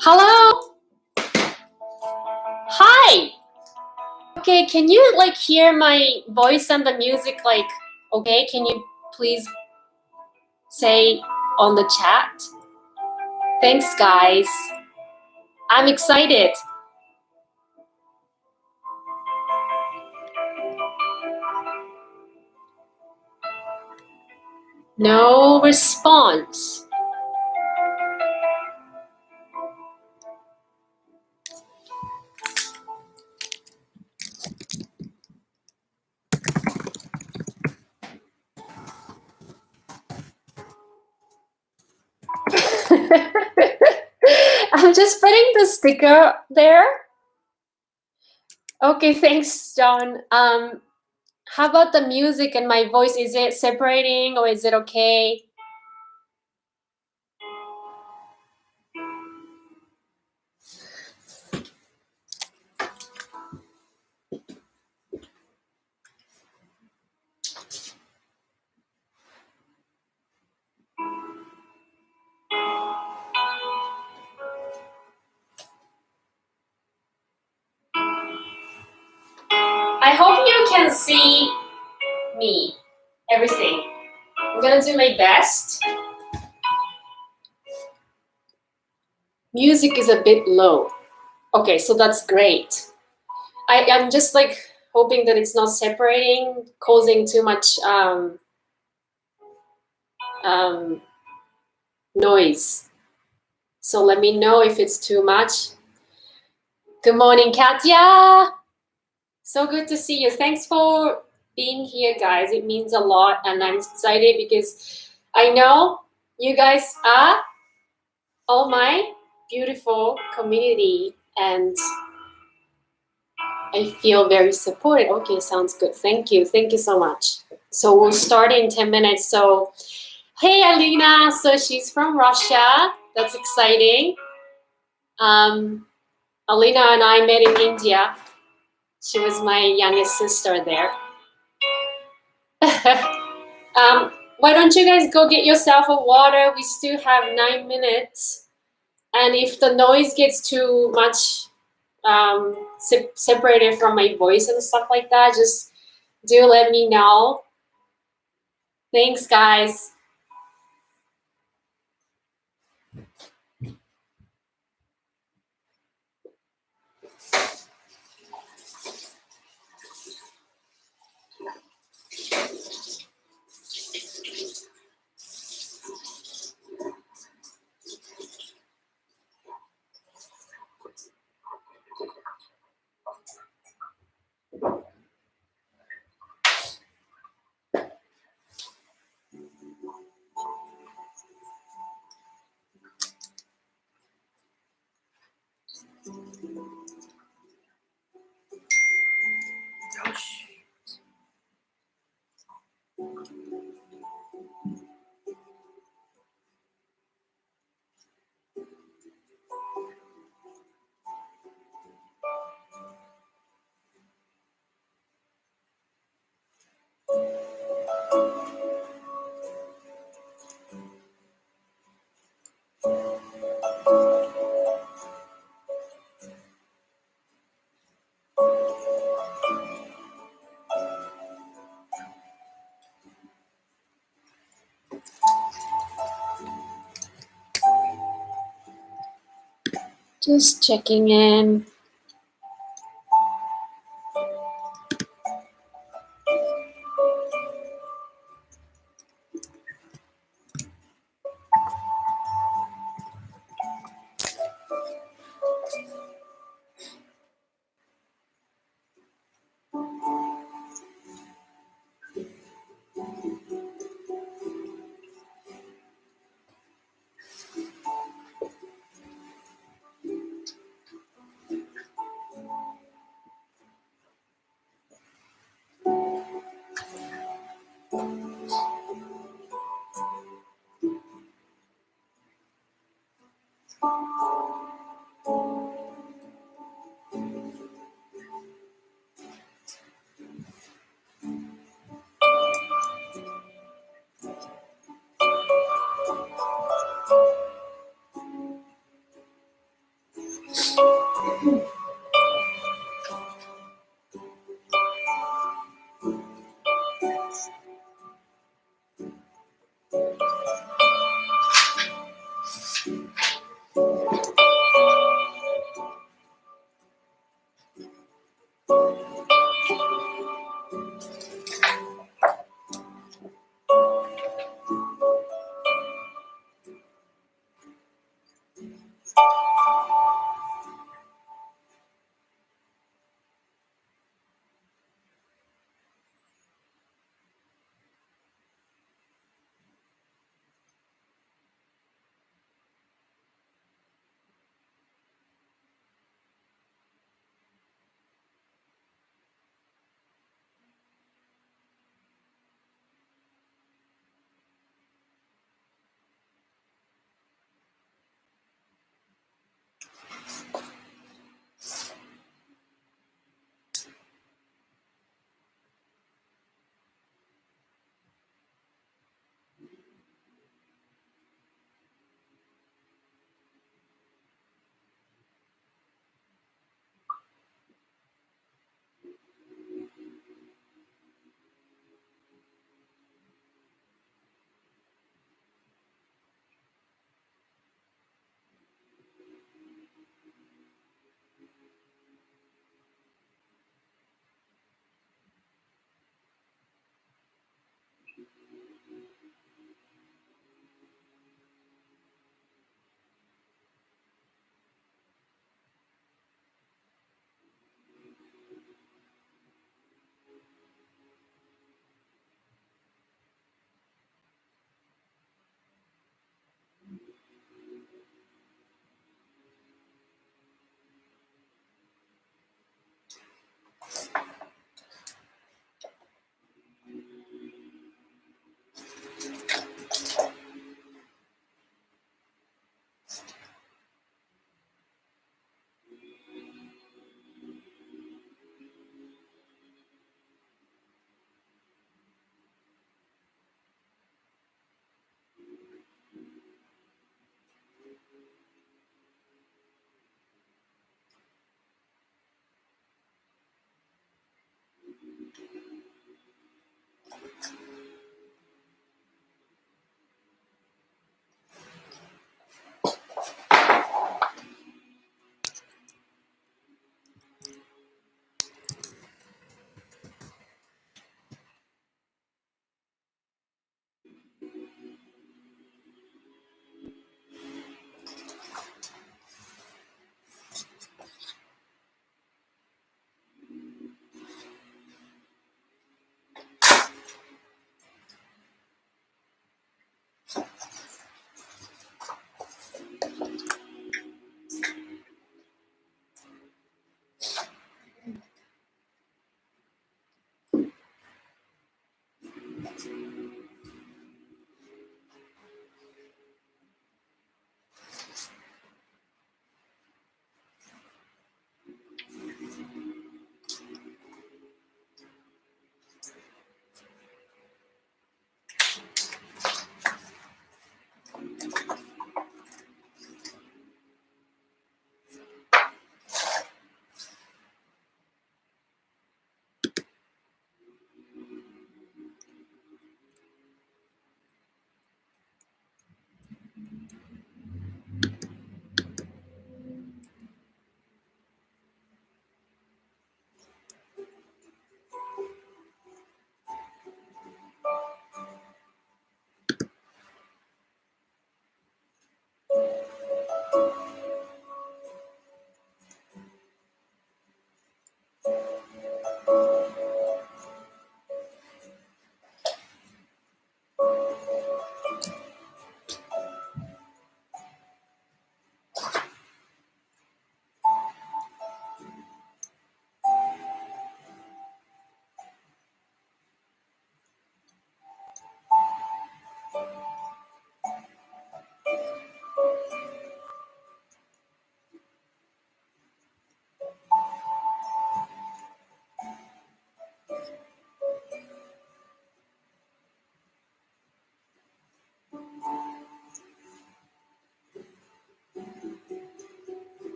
Hello? Hi! Okay, can you like hear my voice and the music like okay? Can you please say on the chat? Thanks guys. I'm excited. No response. I'm just putting the sticker there. Okay, thanks, John. How about the music and my voice? Is it separating or is it okay? I hope you can see me, everything. I'm gonna do my best. Music is a bit low. Okay, so that's great. I'm just like hoping that it's not separating, causing too much noise. So let me know if it's too much. Good morning, Katya. So good to see you. Thanks for being here, guys. It means a lot, and I'm excited because I know you guys are all my beautiful community, and I feel very supported. Okay, sounds good. Thank you. Thank you so much. So we'll start in 10 minutes. So, hey, Alina. So she's from Russia. That's exciting. Alina and I met in India. She was my youngest sister there. Why don't you guys go get yourself a water? We still have 9 minutes. And if the noise gets too much separated from my voice and stuff like that, just do let me know. Thanks, guys. Just checking in.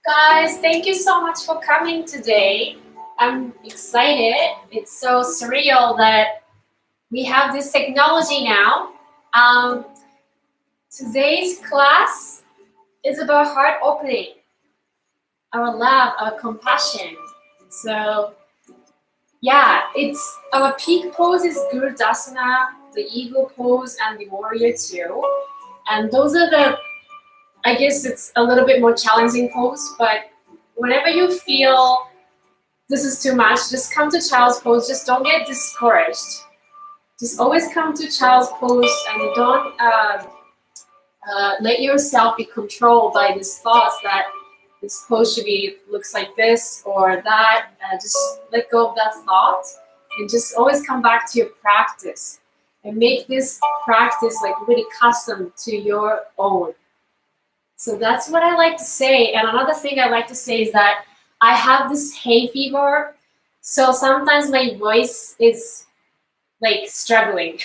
Guys, thank you so much for coming today. I'm excited. It's so surreal that we have this technology now. Um, Today's class is about heart opening, our love, our compassion. So yeah, it's our peak pose is Gurudasana, the eagle pose, and the warrior too. And those are the, I guess it's a little bit more challenging pose, but whenever you feel this is too much, just come to child's pose. Just don't get discouraged. Just always come to child's pose and don't let yourself be controlled by these thoughts that this pose should be looks like this or that. Just let go of that thought and just always come back to your practice and make this practice like really custom to your own. So that's what I like to say. And another thing I like to say is that I have this hay fever, so sometimes my voice is like struggling.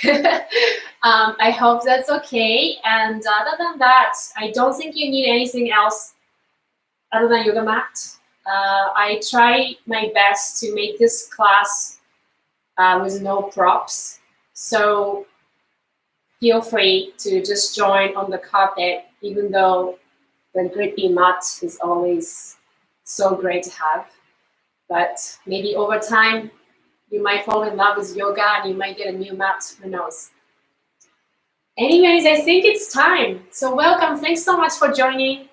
I hope that's okay. And other than that, I don't think you need anything else other than yoga mat. I try my best to make this class with no props. So feel free to just join on the carpet, even though The grippy mat is always so great to have. But maybe over time, you might fall in love with yoga and you might get a new mat, who knows. Anyways, I think it's time. So welcome, thanks so much for joining.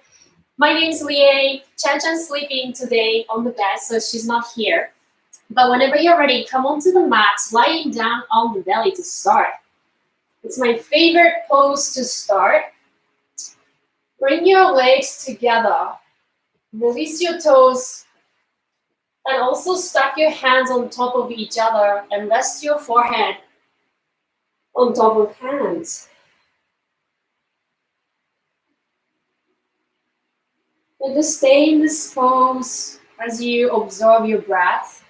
My name is Liei. Chen-Chen's sleeping today on the bed, so she's not here. But whenever you're ready, come onto the mat, lying down on the belly to start. It's my favorite pose to start. Bring your legs together. Release your toes. And also stack your hands on top of each other and rest your forehead on top of hands. And just stay in this pose as you observe your breath.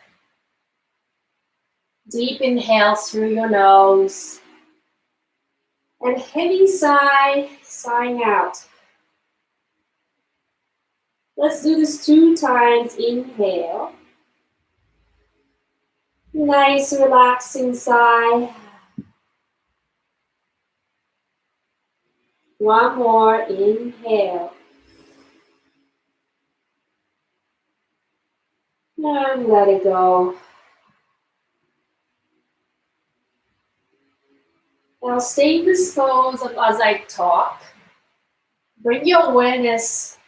Deep inhale through your nose. And heavy sigh, sighing out. Let's do this 2 times. Inhale. Nice relaxing sigh. One more. Inhale. And let it go. Now stay in this pose as I talk. Bring your awareness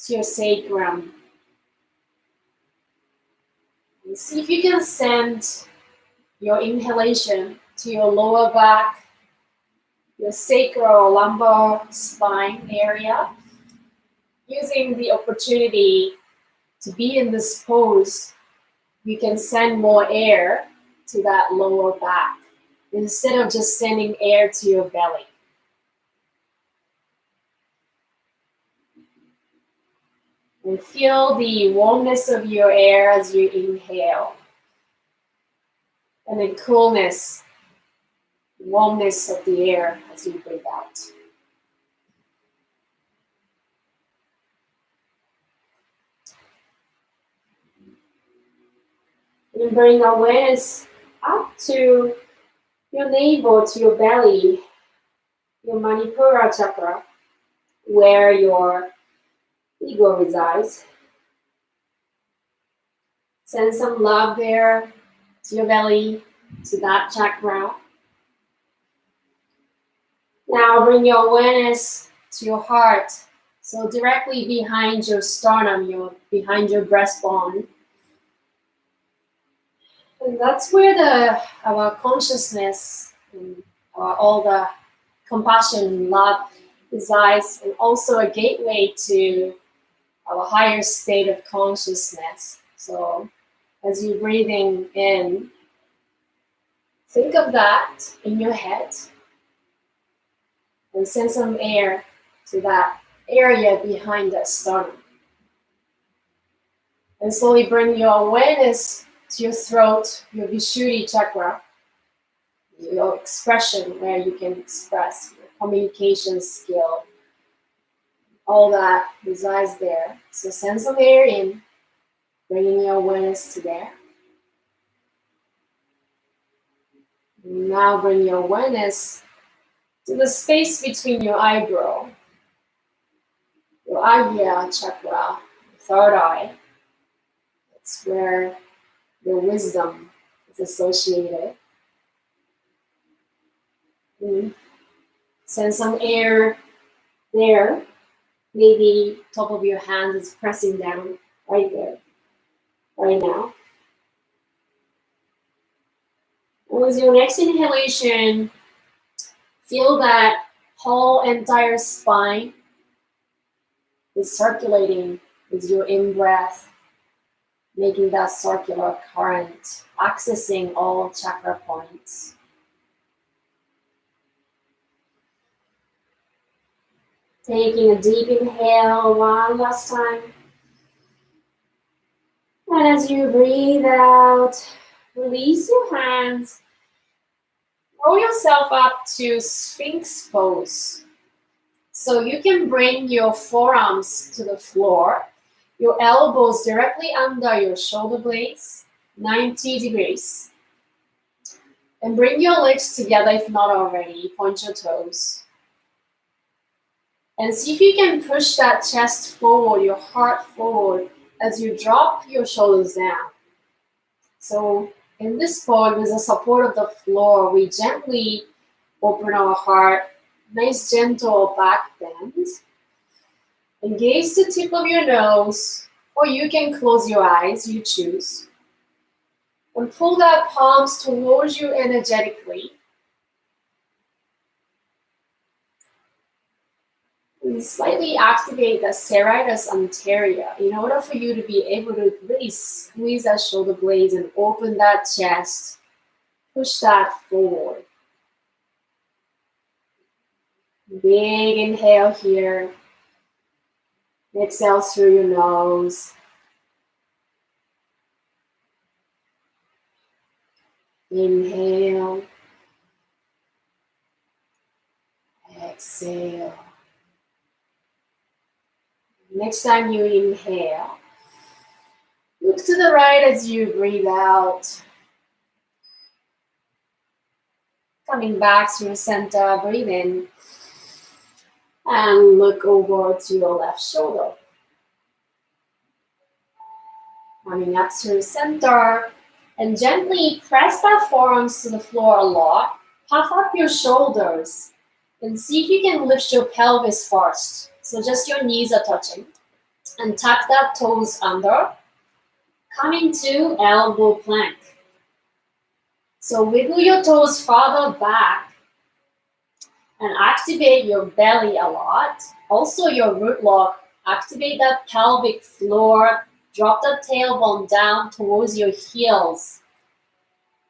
to your sacrum. And see if you can send your inhalation to your lower back, your sacral lumbar spine area. Using the opportunity to be in this pose, you can send more air to that lower back instead of just sending air to your belly. And feel the warmness of your air as you inhale. And the coolness, warmness of the air as you breathe out. And bring awareness up to your navel, to your belly, your Manipura chakra, where your ego resides. Send some love there to your belly, to that chakra. Now bring your awareness to your heart. So directly behind your sternum, behind your breastbone. And that's where our consciousness and all the compassion and love resides, and also a gateway to our higher state of consciousness. So as you're breathing in, think of that in your head and send some air to that area behind the sternum. And slowly bring your awareness to your throat, your Vishuddhi chakra, your expression, where you can express your communication skill. All that resides there. So send some air in, bringing your awareness to there. Now bring your awareness to the space between your eyebrow, your Ajna chakra, third eye. It's where your wisdom is associated. Send some air there. Maybe top of your hands is pressing down right there, right now. And with your next inhalation, feel that whole entire spine is circulating with your in-breath, making that circular current, accessing all chakra points. Taking a deep inhale one last time. And as you breathe out, release your hands. Roll yourself up to Sphinx pose. So you can bring your forearms to the floor, your elbows directly under your shoulder blades, 90 degrees. And bring your legs together if not already. Point your toes. And see if you can push that chest forward, your heart forward, as you drop your shoulders down. So in this pose, with the support of the floor, we gently open our heart, nice gentle back bend. Engage the tip of your nose, or you can close your eyes, you choose. And pull that palms towards you energetically. And slightly activate the serratus anterior in order for you to be able to really squeeze that shoulder blades and open that chest. Push that forward. Big inhale here. Exhale through your nose. Inhale. Exhale. Next time you inhale, look to the right as you breathe out. Coming back through center, breathe in. And look over to your left shoulder. Coming up through center. And gently press that forearms to the floor a lot. Puff up your shoulders. And see if you can lift your pelvis first. So just your knees are touching. And tuck that toes under. Coming to elbow plank. So wiggle your toes farther back. And activate your belly a lot. Also your root lock. Activate that pelvic floor. Drop the tailbone down towards your heels.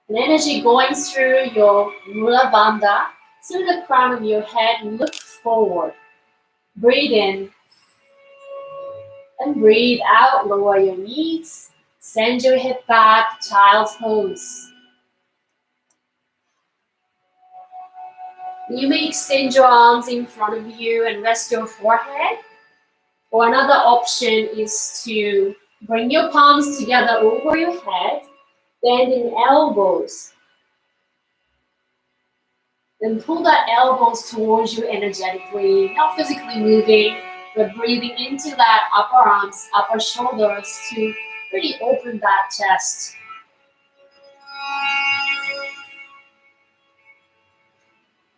And energy going through your Mula Bandha, through the crown of your head, look forward. Breathe in. And breathe out, lower your knees. Send your hip back, child's pose. You may extend your arms in front of you and rest your forehead. Or another option is to bring your palms together over your head, bending elbows. Then pull the elbows towards you energetically, not physically moving, but breathing into that upper arms, upper shoulders to really open that chest.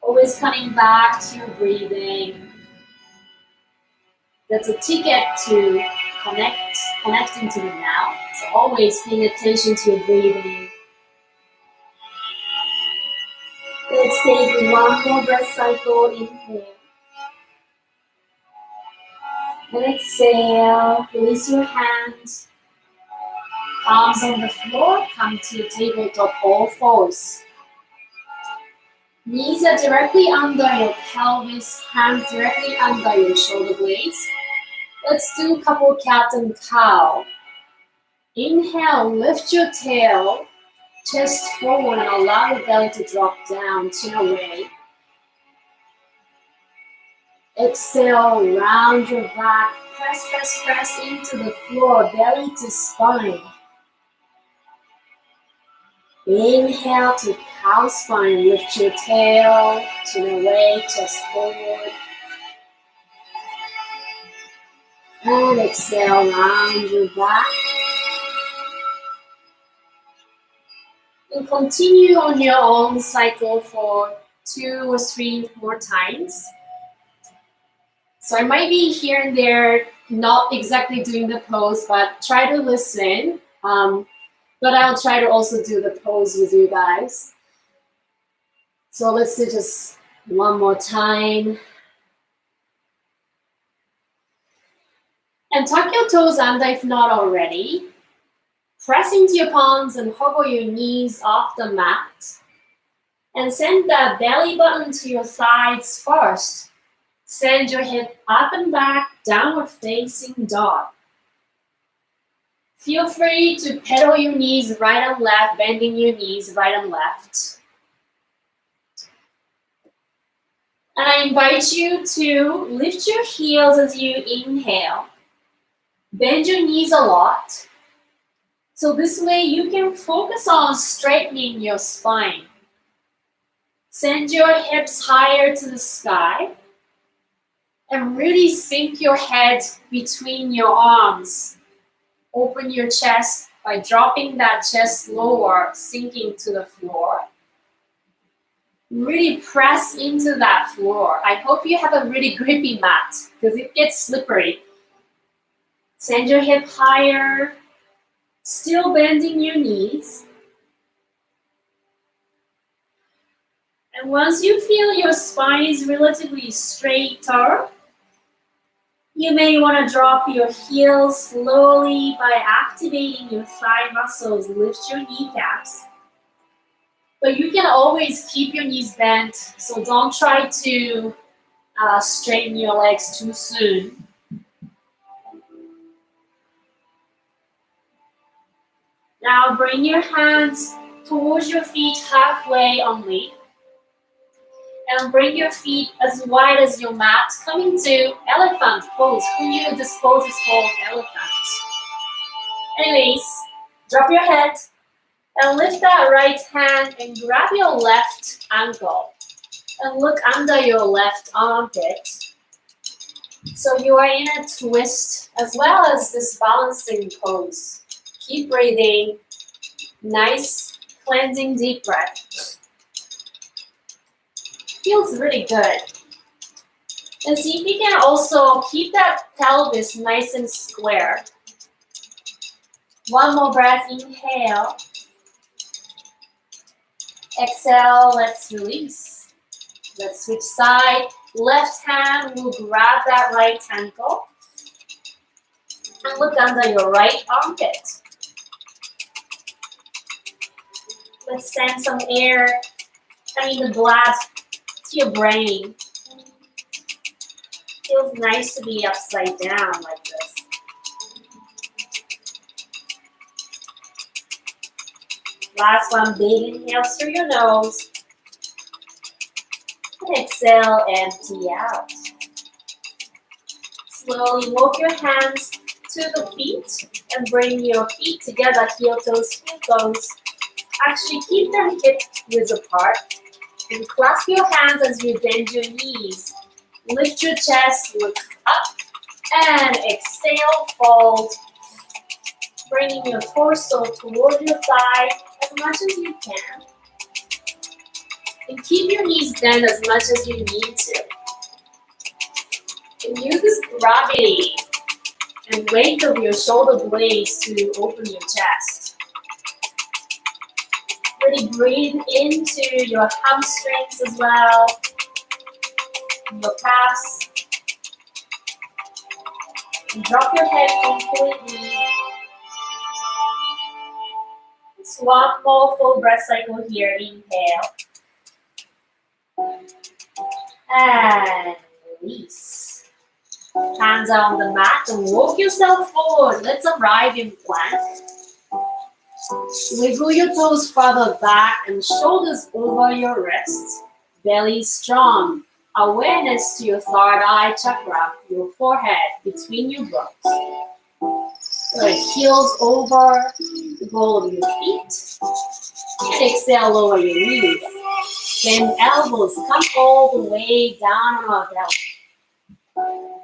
Always coming back to breathing. That's a ticket to connecting to the now. So always paying attention to your breathing. Let's take one more breath cycle. Inhale. And exhale. Release your hands. Palms on the floor. Come to tabletop all fours. Knees are directly under your pelvis. Hands directly under your shoulder blades. Let's do a couple cat and cow. Inhale. Lift your tail. Chest forward and allow your belly to drop down, chin away. Exhale, round your back, press, press, press into the floor, belly to spine. Inhale to cow spine, lift your tail, chin away, chest forward. And exhale, round your back. And continue on your own cycle for 2 or 3 more times. So I might be here and there, not exactly doing the pose, but try to listen. But I'll try to also do the pose with you guys. So let's do just one more time. And tuck your toes under if not already. Press into your palms and hover your knees off the mat. And send the belly button to your sides first. Send your hip up and back, downward facing dog. Feel free to pedal your knees right and left, bending your knees right and left. And I invite you to lift your heels as you inhale. Bend your knees a lot. So this way you can focus on straightening your spine. Send your hips higher to the sky. And really sink your head between your arms. Open your chest by dropping that chest lower, sinking to the floor. Really press into that floor. I hope you have a really grippy mat because it gets slippery. Send your hip higher, still bending your knees. And once you feel your spine is relatively straighter, you may want to drop your heels slowly by activating your thigh muscles. Lift your kneecaps. But you can always keep your knees bent, so don't try to straighten your legs too soon. Now bring your hands towards your feet halfway only. And bring your feet as wide as your mat. Come into elephant pose. Who knew this pose is called elephant? Anyways, drop your head and lift that right hand and grab your left ankle. And look under your left armpit. So you are in a twist as well as this balancing pose. Keep breathing. Nice cleansing deep breath. Feels really good. And see if you can also keep that pelvis nice and square. One more breath, inhale. Exhale, let's release. Let's switch side. Left hand will grab that right ankle. And look under your right armpit. Let's send some air, the blood to your brain. Feels nice to be upside down like this. Last one, big inhale through your nose. And exhale, empty out. Slowly walk your hands to the feet and bring your feet together, heel toes. Actually keep them hip width apart. And clasp your hands as you bend your knees. Lift your chest, look up, and exhale, fold. Bringing your torso toward your thigh as much as you can. And keep your knees bent as much as you need to. And use this gravity and weight of your shoulder blades to open your chest. Really breathe into your hamstrings as well, your calves. And drop your head completely. Just one more full breath cycle here. Inhale. And release. Hands are on the mat and walk yourself forward. Let's arrive in plank. Wiggle your toes further back and shoulders over your wrists. Belly strong. Awareness to your third eye chakra, your forehead, between your brows. So heels over the ball of your feet. And exhale, lower your knees. Bend elbows, come all the way down on our belly.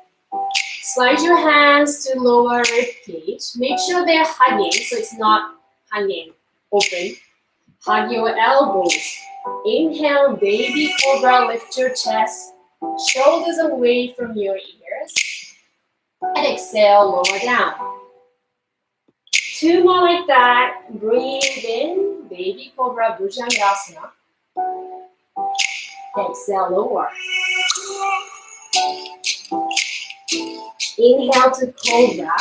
Slide your hands to lower rib cage. Make sure they're hugging, so it's not hanging open. Hug your elbows. Inhale, baby cobra, lift your chest. Shoulders away from your ears. And exhale, lower down. Two more like that. Breathe in, baby cobra, Bhujangasana. Exhale, lower. Inhale to cobra.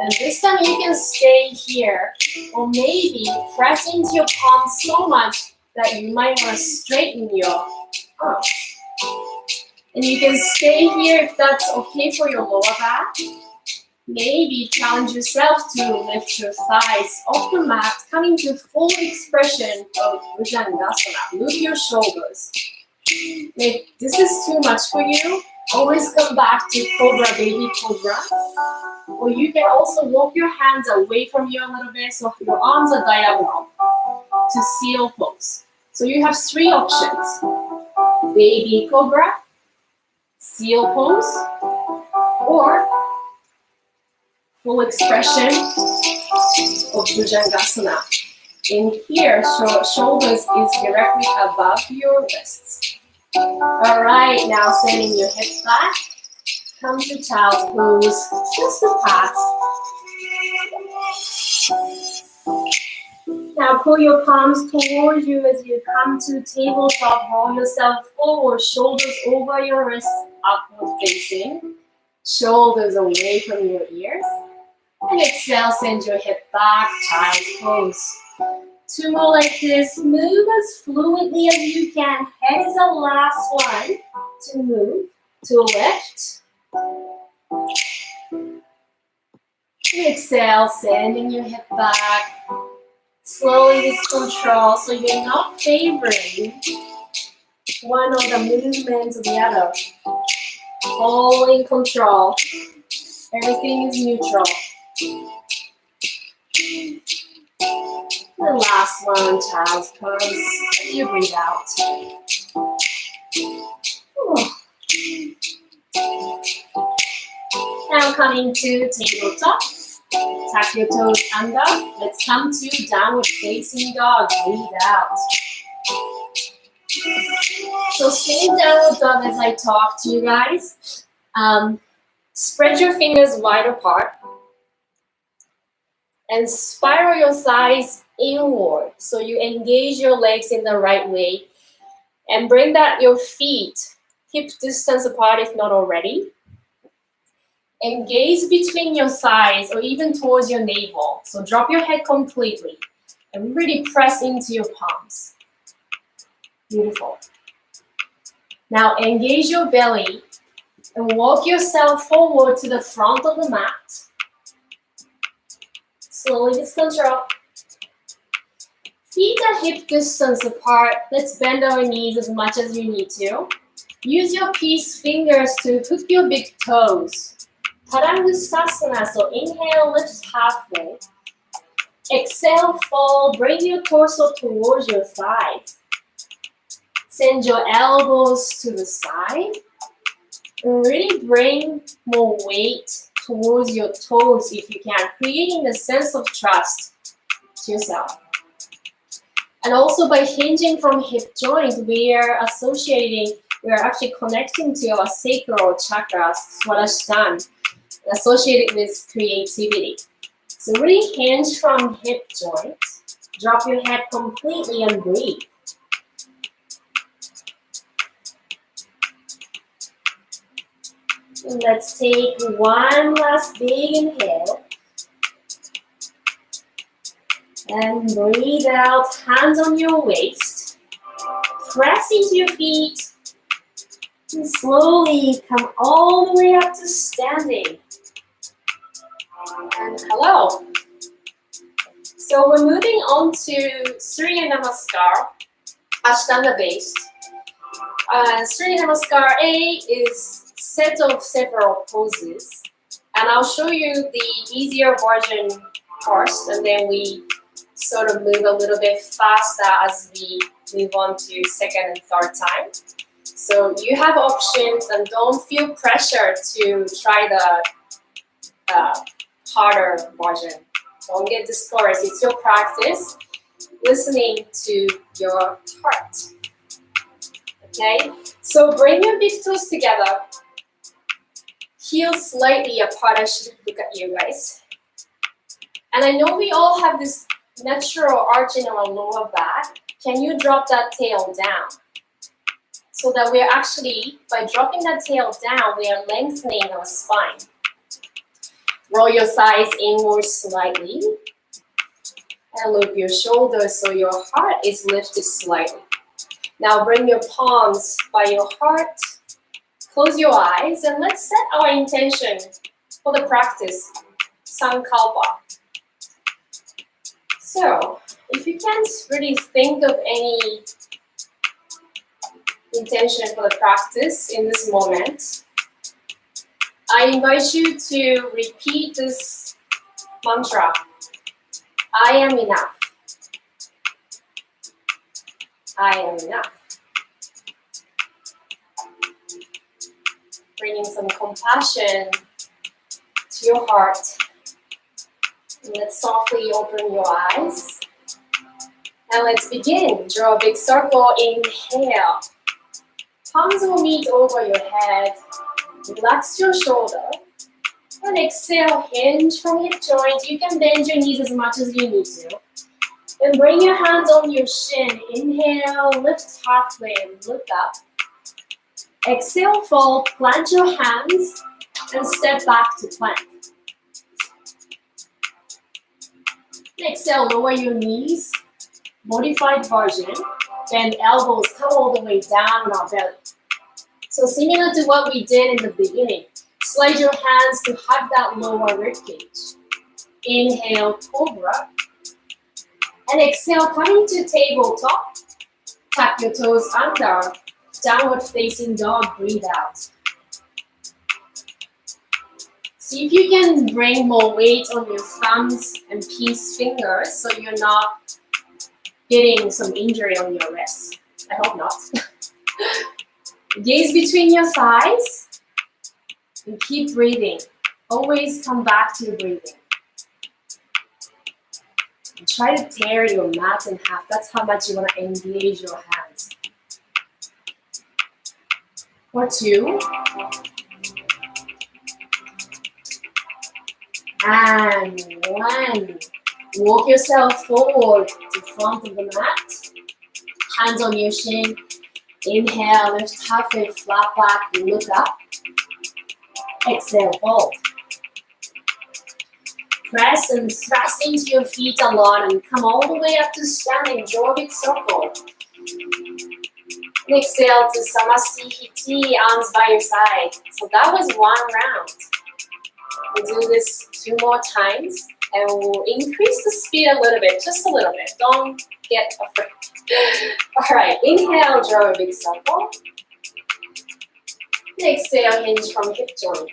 And this time you can stay here, or maybe press into your palms so much that you might want to straighten your arms. And you can stay here if that's okay for your lower back. Maybe challenge yourself to lift your thighs off the mat, coming to full expression of Bhujangasana. Move your shoulders. If this is too much for you, always come back to Cobra, baby Cobra. Or you can also walk your hands away from you a little bit so your arms are diagonal to seal pose. So you have three options. Baby Cobra, seal pose, or full expression of Bhujangasana. In here, shoulders is directly above your wrists. All right, now sending your hips back. Come to child's pose, just a pass. Now pull your palms towards you as you come to tabletop. Roll yourself forward, shoulders over your wrists, upward facing. Shoulders away from your ears. And exhale, send your hip back, child's pose. 2 more like this. Move as fluidly as you can. Head is the last one to move, to lift. And exhale, sending your hip back. Slowly with control, so you're not favoring one of the movements or the other. All in control. Everything is neutral. The last one, child's pose. You breathe out. Now coming to tabletop. Tuck your toes under. Let's come to downward facing dog. Breathe out. So same downward dog as I talk to you guys. Spread your fingers wide apart. And spiral your thighs inward. So you engage your legs in the right way. And bring that your feet hip distance apart if not already. Engage between your thighs or even towards your navel. So drop your head completely and really press into your palms. Beautiful. Now engage your belly and walk yourself forward to the front of the mat. Slowly with control. Feet are hip distance apart. Let's bend our knees as much as you need to. Use your peace fingers to hook your big toes. Gurudasana, so inhale, lift halfway. Exhale, fall, bring your torso towards your thighs. Send your elbows to the side. And really bring more weight towards your toes if you can, creating a sense of trust to yourself. And also by hinging from hip joint, we are actually connecting to our sacral chakra, Swadhisthana, associated with creativity. So really hinge from hip joint. Drop your head completely and breathe. And let's take one last big inhale. And breathe out, hands on your waist. Press into your feet. And slowly come all the way up to standing. And hello. So we're moving on to Surya Namaskar, Ashtanga based. Surya Namaskar A is set of several poses. And I'll show you the easier version first, and then we sort of move a little bit faster as we move on to second and third time. So you have options and don't feel pressure to try the harder version. Don't get discouraged. It's your practice, listening to your heart. Okay? So bring your big toes together. Heels slightly apart. I should look at you guys. And I know we all have this natural arch in our lower back. Can you drop that tail down? So that we're actually, by dropping that tail down, we are lengthening our spine. Roll your thighs inward slightly. And loop your shoulders so your heart is lifted slightly. Now bring your palms by your heart. Close your eyes and let's set our intention for the practice, Sankalpa. So, if you can't really think of any intention for the practice in this moment, I invite you to repeat this mantra. I am enough. I am enough. bringing some compassion to your heart. And let's softly open your eyes. And let's begin. Draw a big circle. Inhale. Palms will meet over your head. Relax your shoulder. And exhale, hinge from hip joint. You can bend your knees as much as you need to. Then bring your hands on your shin. Inhale, lift halfway and look up. Exhale, fold, plant your hands and step back to plank. Exhale, lower your knees, modified version. Bend elbows, come all the way down on our belly. So similar to what we did in the beginning, slide your hands to hug that lower rib cage. Inhale, cobra. And exhale, coming to tabletop. Tuck your toes under. Downward facing dog, breathe out. See if you can bring more weight on your thumbs and peace fingers so you're not getting some injury on your wrists. I hope not. Gaze between your thighs and keep breathing. Always come back to the breathing. And try to tear your mat in half. That's how much you want to engage your hands. For 2. And 1. Walk yourself forward to front of the mat. Hands on your shin. Inhale, lift halfway, flat back, look up. Exhale, fold. Press and thrust into your feet a lot and come all the way up to standing. Draw a big circle. And exhale to Samastihiti, arms by your side. So that was 1 round. We'll do this 2 more times and we'll increase the speed a little bit, just a little bit. Don't get afraid. All right, inhale, draw a big circle. And exhale, hinge from hip joint.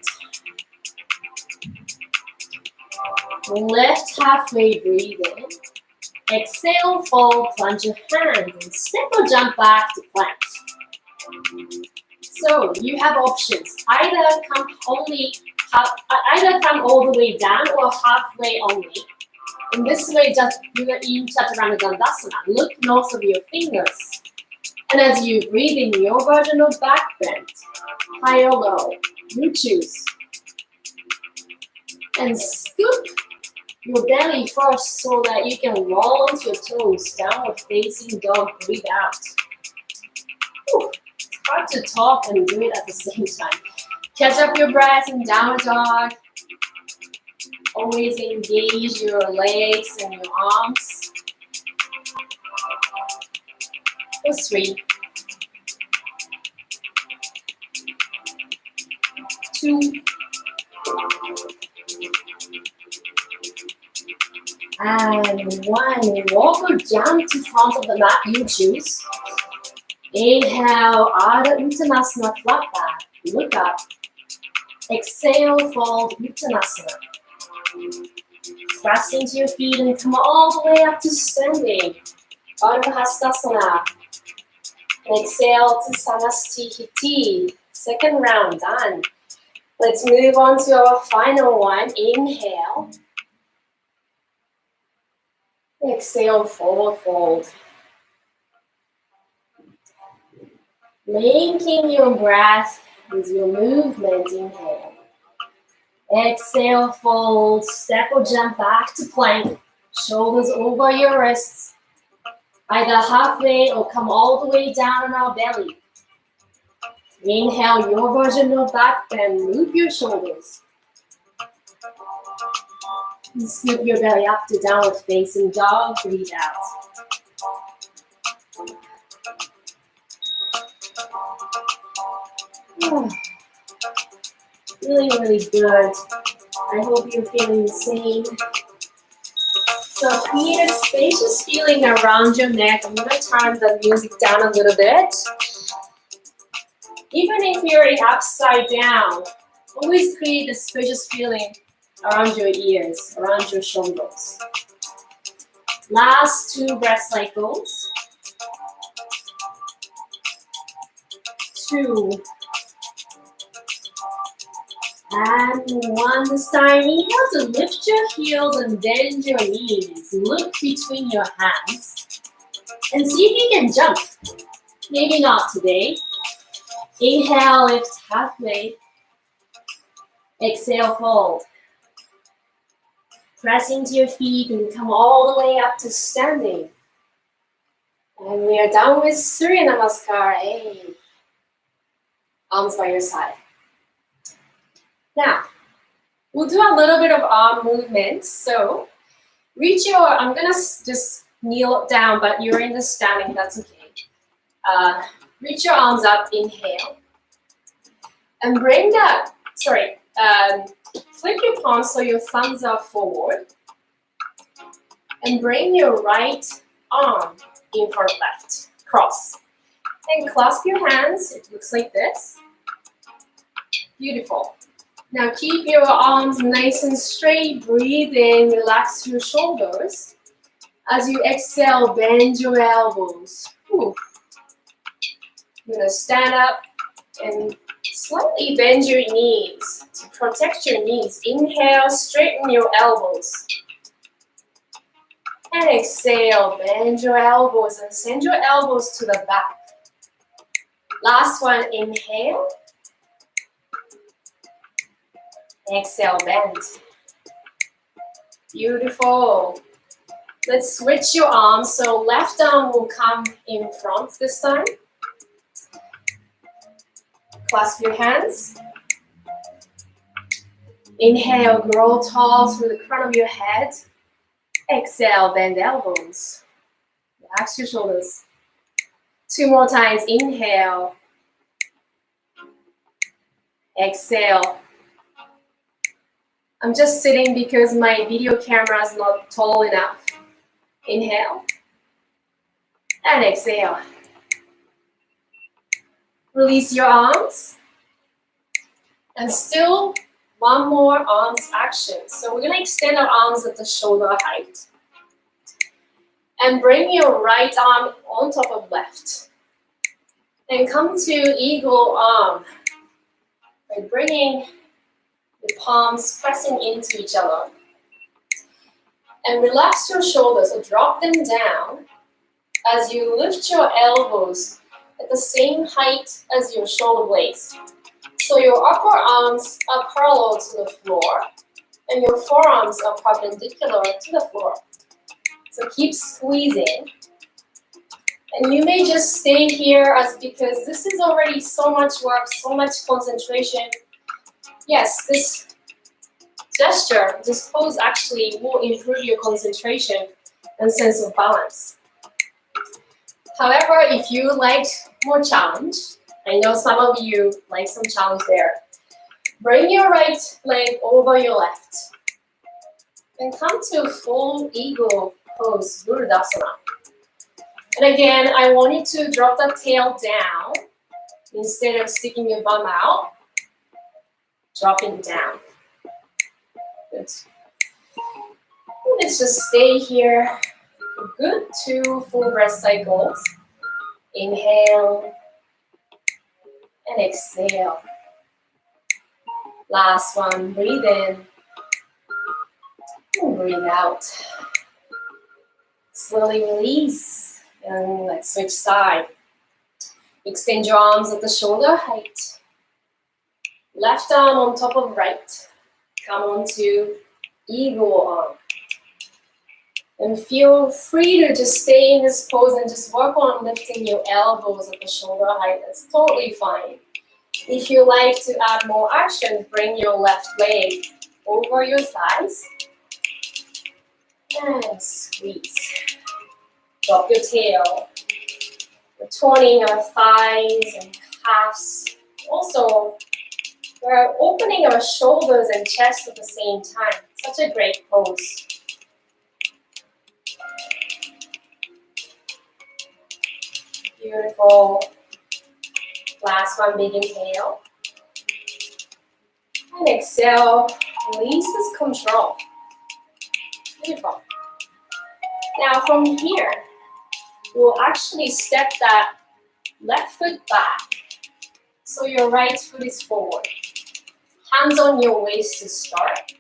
Lift halfway, breathe in. Exhale, fold, plunge your hands, and step or jump back to plank. So you have options. Either come all the way down or halfway only. In this way, just you are in Chaturanga Dandasana. Look north of your fingers. And as you breathe in your version of back bend, high or low, you choose. And scoop your belly first so that you can roll onto your toes. Downward facing dog, breathe out. Whew. It's hard to talk and do it at the same time. Catch up your breath in downward dog. Always engage your legs and your arms. For 3. 2. And 1. Walk or jump to front of the mat, you choose. Inhale, Ardha Uttanasana, flat back. Look up. Exhale, fold, Uttanasana. Press into your feet and come all the way up to standing. Ardha Hastasana. Exhale to Samastihiti. 2nd round, done. Let's move on to our final one. Inhale. Exhale, forward fold. Linking your breath with your movement. Inhale. Exhale, fold, step or jump back to plank. Shoulders over your wrists. Either halfway or come all the way down on our belly. Inhale, your version of back bend. Loop your shoulders. And scoop your belly up to downward facing dog. Breathe out. Oh, really good. I hope you're feeling the same. So create a spacious feeling around your neck. I'm going to turn the music down a little bit. Even if you're upside down, always create a spacious feeling around your ears, around your shoulders. Last 2 breath cycles. 2. And one this time, inhale to lift your heels and bend your knees. Look between your hands and see if you can jump. Maybe not today. Inhale, lift halfway. Exhale, fold. Press into your feet and come all the way up to standing. And we are done with Surya Namaskar. Hey. Arms by your side. Now, we'll do a little bit of arm movement. So, I'm gonna just kneel down, but you're in the standing, that's okay. Reach your arms up, inhale. And bring that, flip your palms so your thumbs are forward. And bring your right arm in front of left, cross. And clasp your hands, it looks like this. Beautiful. Now keep your arms nice and straight, breathe in, relax your shoulders. As you exhale, bend your elbows. Ooh. You're gonna stand up and slightly bend your knees to protect your knees. Inhale, straighten your elbows. And exhale, bend your elbows and send your elbows to the back. Last one, inhale. Exhale, bend. Beautiful. Let's switch your arms. So left arm will come in front this time. Clasp your hands. Inhale, grow tall through the crown of your head. Exhale, bend elbows. Relax your shoulders. 2 more times. Inhale. Exhale. I'm just sitting because my video camera is not tall enough. Inhale. And exhale. Release your arms. And still one more arms action. So we're gonna extend our arms at the shoulder height. And bring your right arm on top of left. And come to eagle arm. By bringing the palms pressing into each other. And relax your shoulders, so drop them down as you lift your elbows at the same height as your shoulder blades. So your upper arms are parallel to the floor and your forearms are perpendicular to the floor. So keep squeezing. And you may just stay here because this is already so much work, so much concentration. Yes, this gesture, this pose actually will improve your concentration and sense of balance. However, if you like more challenge, I know some of you like some challenge there, bring your right leg over your left and come to full eagle pose, Gurudasana. And again, I want you to drop the tail down instead of sticking your bum out. Dropping down. Good. Let's just stay here. Good. 2 full breath cycles. Inhale and exhale. Last one. Breathe in and breathe out. Slowly release. And let's switch side. Extend your arms at the shoulder height. Left arm on top of right. Come on to eagle arm. And feel free to just stay in this pose and just work on lifting your elbows at the shoulder height. That's totally fine. If you like to add more action, bring your left leg over your thighs. And squeeze. Drop your tail. We're toning our thighs and calves. Also, we're opening our shoulders and chest at the same time. Such a great pose. Beautiful. Last one, big inhale. And exhale, release with control. Beautiful. Now from here, we'll actually step that left foot back. So your right foot is forward. Hands on your waist to start.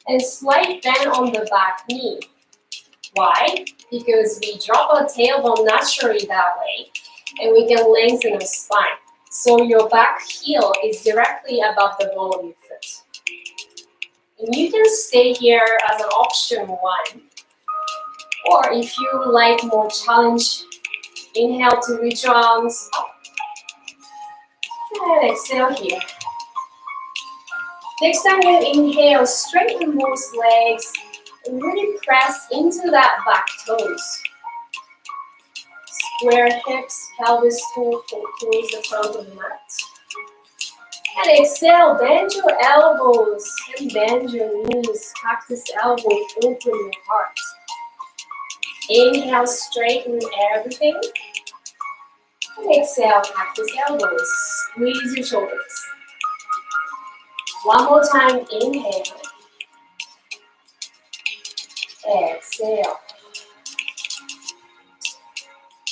And slight bend on the back knee. Why? Because we drop our tailbone naturally that way, and we can lengthen our spine. So your back heel is directly above the ball of your foot. And you can stay here as an option 1. Or if you like more challenge, inhale to reach your arms up. And exhale here. Next time you inhale, straighten both legs and really press into that back toes. Square hips, pelvis towards the front of the mat. And exhale, bend your elbows and bend your knees. Cactus elbows, open your heart. Inhale, straighten everything. And exhale, cactus elbows. Squeeze your shoulders. One more time, inhale. Exhale.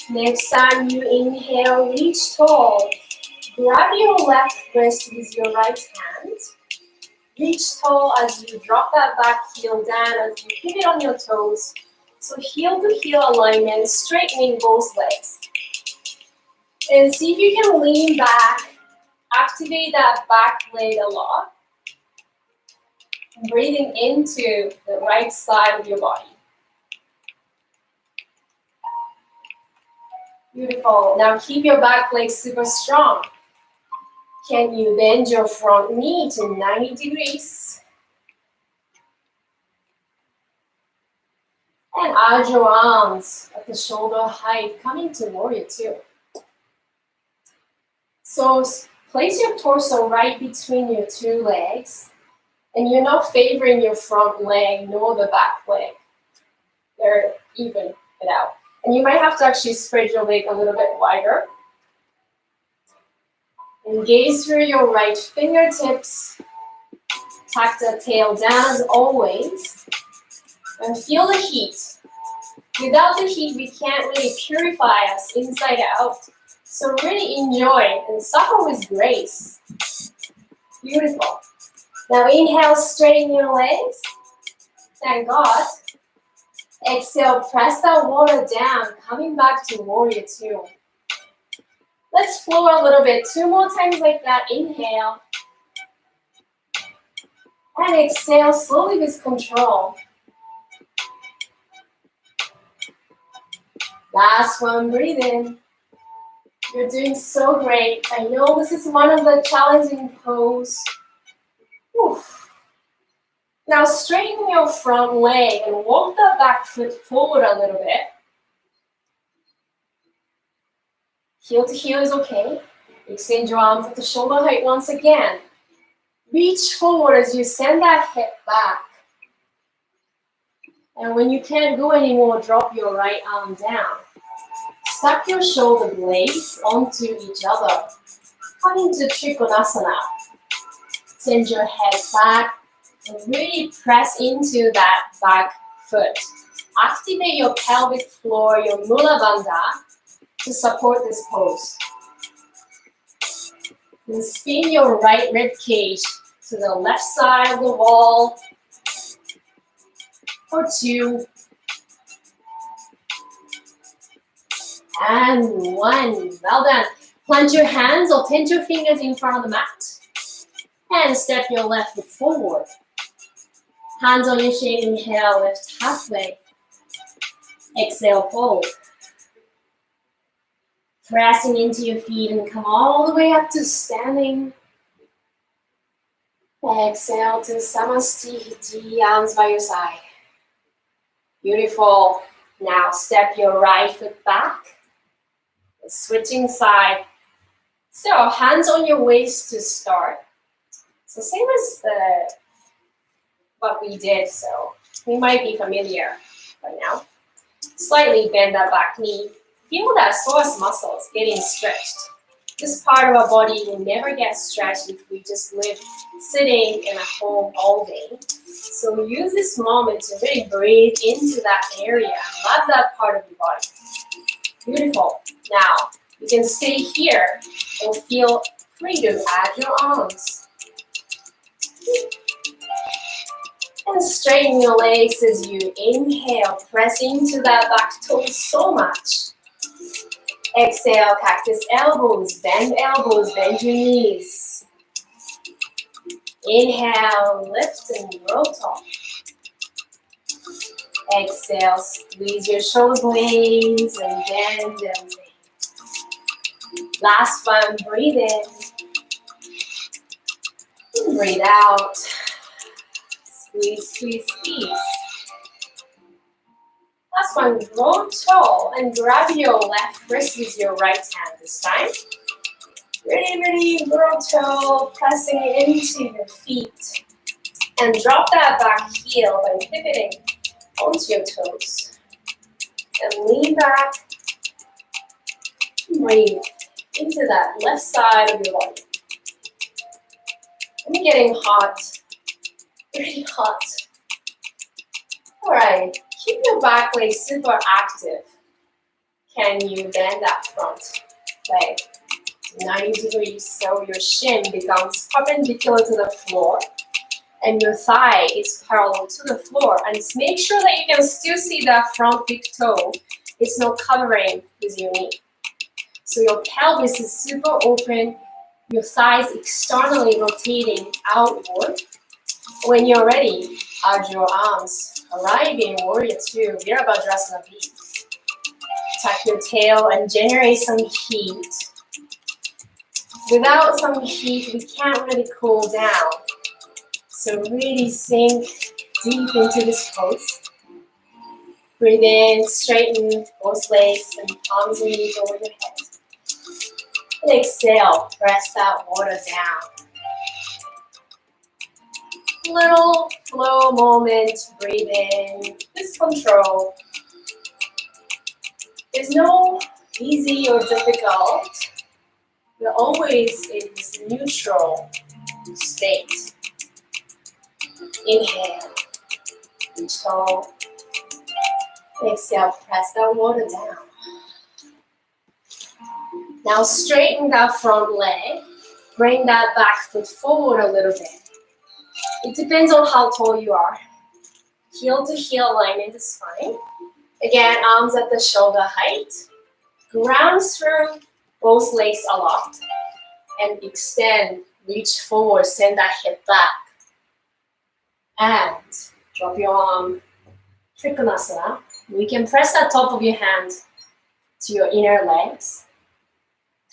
Next time you inhale, reach tall. Grab your left wrist with your right hand. Reach tall as you drop that back heel down as you pivot on your toes. So heel to heel alignment, straightening both legs. And see if you can lean back, activate that back leg a lot. Breathing into the right side of your body. Beautiful. Now keep your back leg super strong. Can you bend your front knee to 90 degrees? And arch your arms at the shoulder height, coming to Warrior 2. So place your torso right between your 2 legs. And you're not favoring your front leg nor the back leg. They're even it out. And you might have to actually spread your leg a little bit wider. And gaze through your right fingertips. Tuck the tail down as always. And feel the heat. Without the heat, we can't really purify us inside out. So really enjoy and suffer with grace. Beautiful. Now inhale, straighten your legs. Thank God. Exhale, press that water down, coming back to Warrior 2. Let's flow a little bit. 2 more times like that. Inhale. And exhale slowly with control. Last one, breathe in. You're doing so great. I know this is one of the challenging poses. Oof. Now straighten your front leg and walk the back foot forward a little bit. Heel to heel is okay. Extend your arms at the shoulder height once again. Reach forward as you send that hip back. And when you can't go anymore, drop your right arm down. Stack your shoulder blades onto each other. Come into Trikonasana. Send your head back and really press into that back foot. Activate your pelvic floor, your Mula Bandha, to support this pose. And spin your right rib cage to the left side of the wall. For 2. And 1. Well done. Plant your hands or tent your fingers in front of the mat. And step your left foot forward. Hands on your shin, inhale, lift halfway. Exhale, fold. Pressing into your feet and come all the way up to standing. Exhale to Samastiti, arms by your side. Beautiful. Now step your right foot back. Switching side. So hands on your waist to start. So same as what we did, so we might be familiar by now. Slightly bend that back knee. Feel that psoas muscles getting stretched. This part of our body will never get stretched if we just live sitting in a home all day. So use this moment to really breathe into that area. Love that part of your body. Beautiful. Now, you can stay here and feel free to add your arms. And straighten your legs as you inhale. Press into that back toe so much. Exhale, cactus elbows. Bend your knees. Inhale, lift and grow tall. Exhale, squeeze your shoulder blades and bend gently. Last one, breathe in. And breathe out. Squeeze, squeeze, squeeze. Last one, grow tall and grab your left wrist with your right hand this time. Really grow tall, pressing into your feet. And drop that back heel by pivoting onto your toes. And lean back. Breathe into that left side of your body. I'm getting hot. Pretty hot. Alright, keep your back leg super active. Can you bend that front leg 90 degrees so your shin becomes perpendicular to the floor and your thigh is parallel to the floor? And make sure that you can still see that front big toe. It's not covering with your knee. So your pelvis is super open, your thighs externally rotating outward. When you're ready, add your arms. Arrive in Warrior 2, Gurudasana beat. Tuck your tail and generate some heat. Without some heat, we can't really cool down. So really sink deep into this pose. Breathe in, straighten both legs and palms and knees over your head. And exhale, press that water down. Little flow moment, breathe in, just control. There's no easy or difficult. We're always in this neutral state. Inhale, reach tall. Exhale, press that water down. Now straighten that front leg. Bring that back foot forward a little bit. It depends on how tall you are. Heel to heel alignment is fine. Again, arms at the shoulder height. Ground through, both legs aloft. And extend, reach forward, send that hip back. And drop your arm, Trikonasana. We can press that top of your hand to your inner legs.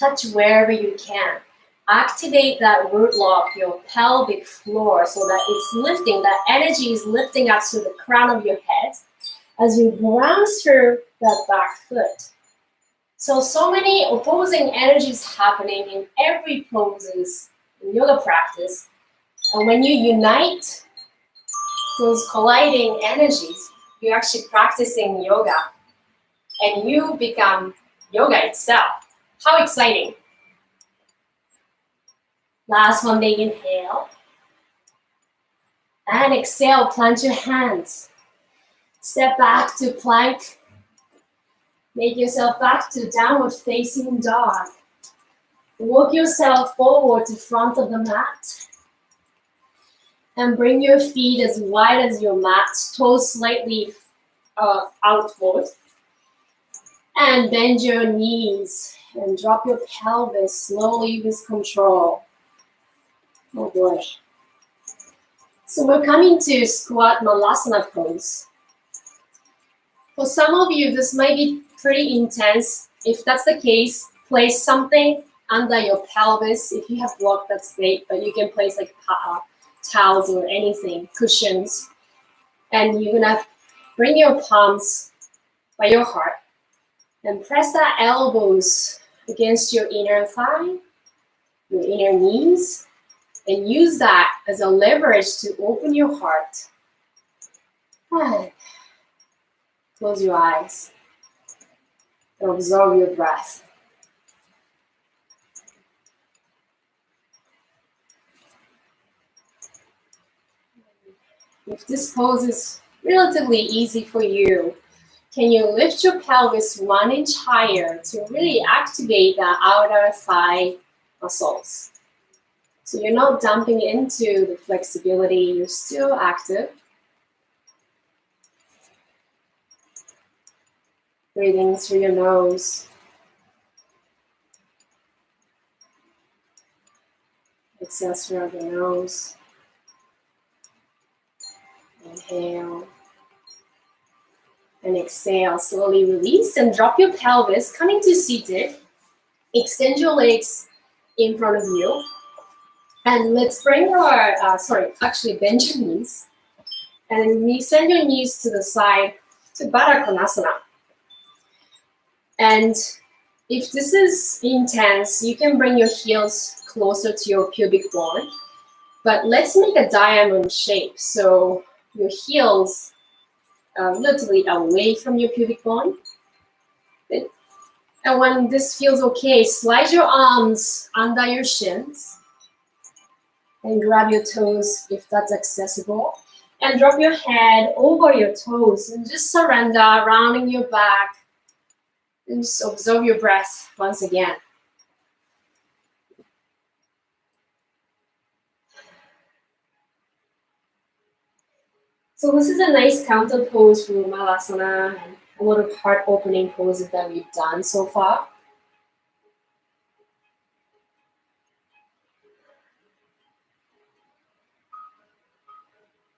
Touch wherever you can. Activate that root lock, your pelvic floor, so that it's lifting, that energy is lifting up to the crown of your head as you ground through that back foot. So many opposing energies happening in every poses in yoga practice. And when you unite those colliding energies, you're actually practicing yoga. And you become yoga itself. How exciting. Last one, big inhale. And exhale, plant your hands. Step back to plank. Make yourself back to downward facing dog. Walk yourself forward to front of the mat. And bring your feet as wide as your mat, toes slightly outward. And bend your knees and drop your pelvis slowly with control. Oh boy. So we're coming to squat malasana pose. For some of you, this might be pretty intense. If that's the case, place something under your pelvis. If you have block, that's great, but you can place like towels or anything, cushions. And you're gonna bring your palms by your heart and press that elbows against your inner thigh, your inner knees, and use that as a leverage to open your heart. And close your eyes and absorb your breath. If this pose is relatively easy for you, can you lift your pelvis 1 inch higher to really activate the outer thigh muscles? So you're not dumping into the flexibility, you're still active. Breathing through your nose. Exhale through the nose. Inhale. And exhale. Slowly release and drop your pelvis. Coming to seated. Extend your legs in front of you. And let's bring our, bend your knees. And send your knees to the side to Baddha Konasana. And if this is intense, you can bring your heels closer to your pubic bone. But let's make a diamond shape. So your heels are literally away from your pubic bone. And when this feels okay, slide your arms under your shins. And grab your toes if that's accessible. And drop your head over your toes. And just surrender, rounding your back. And just observe your breath once again. So this is a nice counter pose for Malasana and a lot of heart opening poses that we've done so far.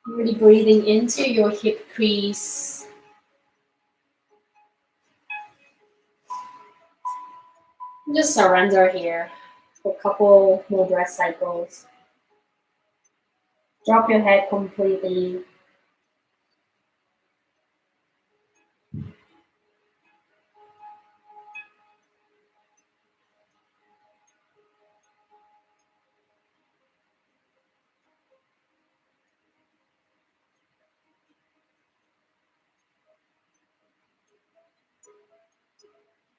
Really breathing into your hip crease. Just surrender here for a couple more breath cycles. Drop your head completely.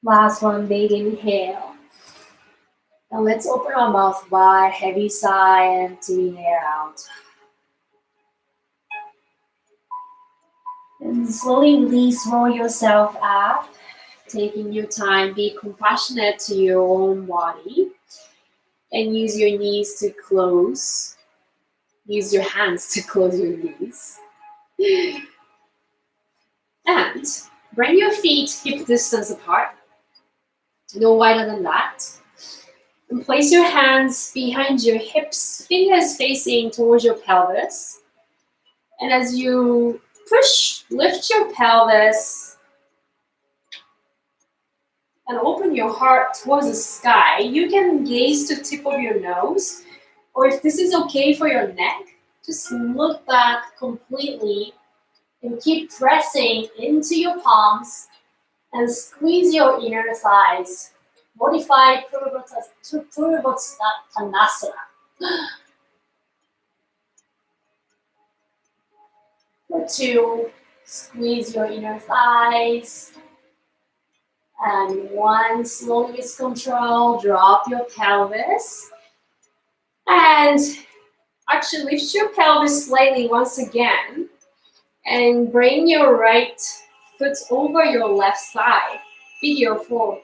Last one, big inhale. And let's open our mouth wide, heavy sigh, empty air out. And slowly release, roll yourself up. Taking your time, be compassionate to your own body. And use your knees to close. Use your hands to close your knees. And bring your feet hip distance apart. No wider than that. And place your hands behind your hips, fingers facing towards your pelvis. And as you push, lift your pelvis and open your heart towards the sky. You can gaze to the tip of your nose, or if this is okay for your neck, just look back completely and keep pressing into your palms and squeeze your inner thighs. Modify Purvottanasana. For 2, squeeze your inner thighs. And 1, slowly with control, drop your pelvis. And actually lift your pelvis slightly once again. And bring your right foot over your left side. Figure 4.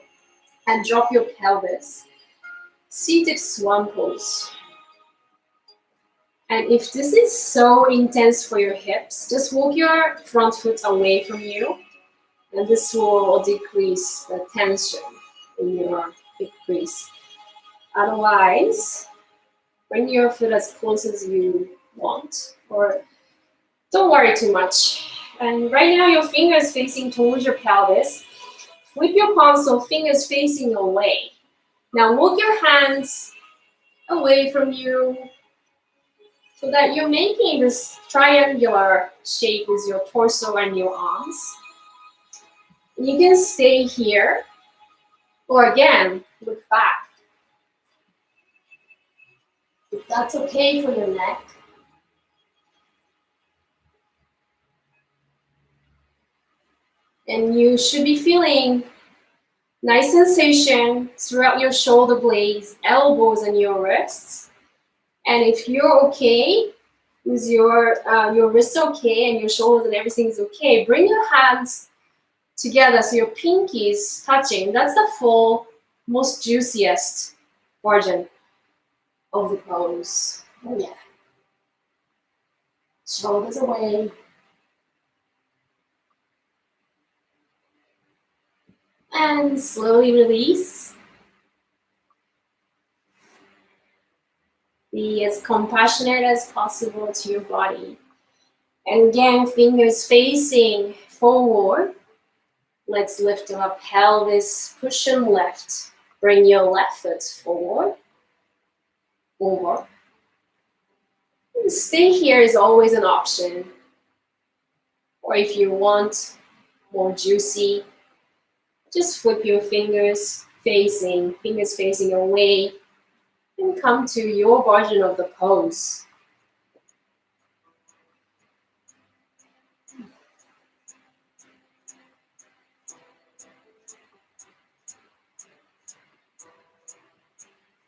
And drop your pelvis. Seated swan pose. And if this is so intense for your hips, just walk your front foot away from you. And this will decrease the tension in your hip crease. Otherwise, bring your foot as close as you want, or don't worry too much. And right now, your fingers facing towards your pelvis. Flip your palms so fingers facing away. Now walk your hands away from you so that you're making this triangular shape with your torso and your arms. You can stay here, or again, look back. If that's okay for your neck. And you should be feeling nice sensation throughout your shoulder blades, elbows, and your wrists. And if you're okay with your wrists okay and your shoulders and everything is okay, bring your hands together so your pinkies touching. That's the full, most juiciest version of the pose. Oh yeah. Shoulders away. And slowly release. Be as compassionate as possible to your body. And again, fingers facing forward. Let's lift up pelvis, push and lift. Bring your left foot forward, over. And stay here is always an option. Or if you want more juicy, just flip your fingers facing away and come to your version of the pose.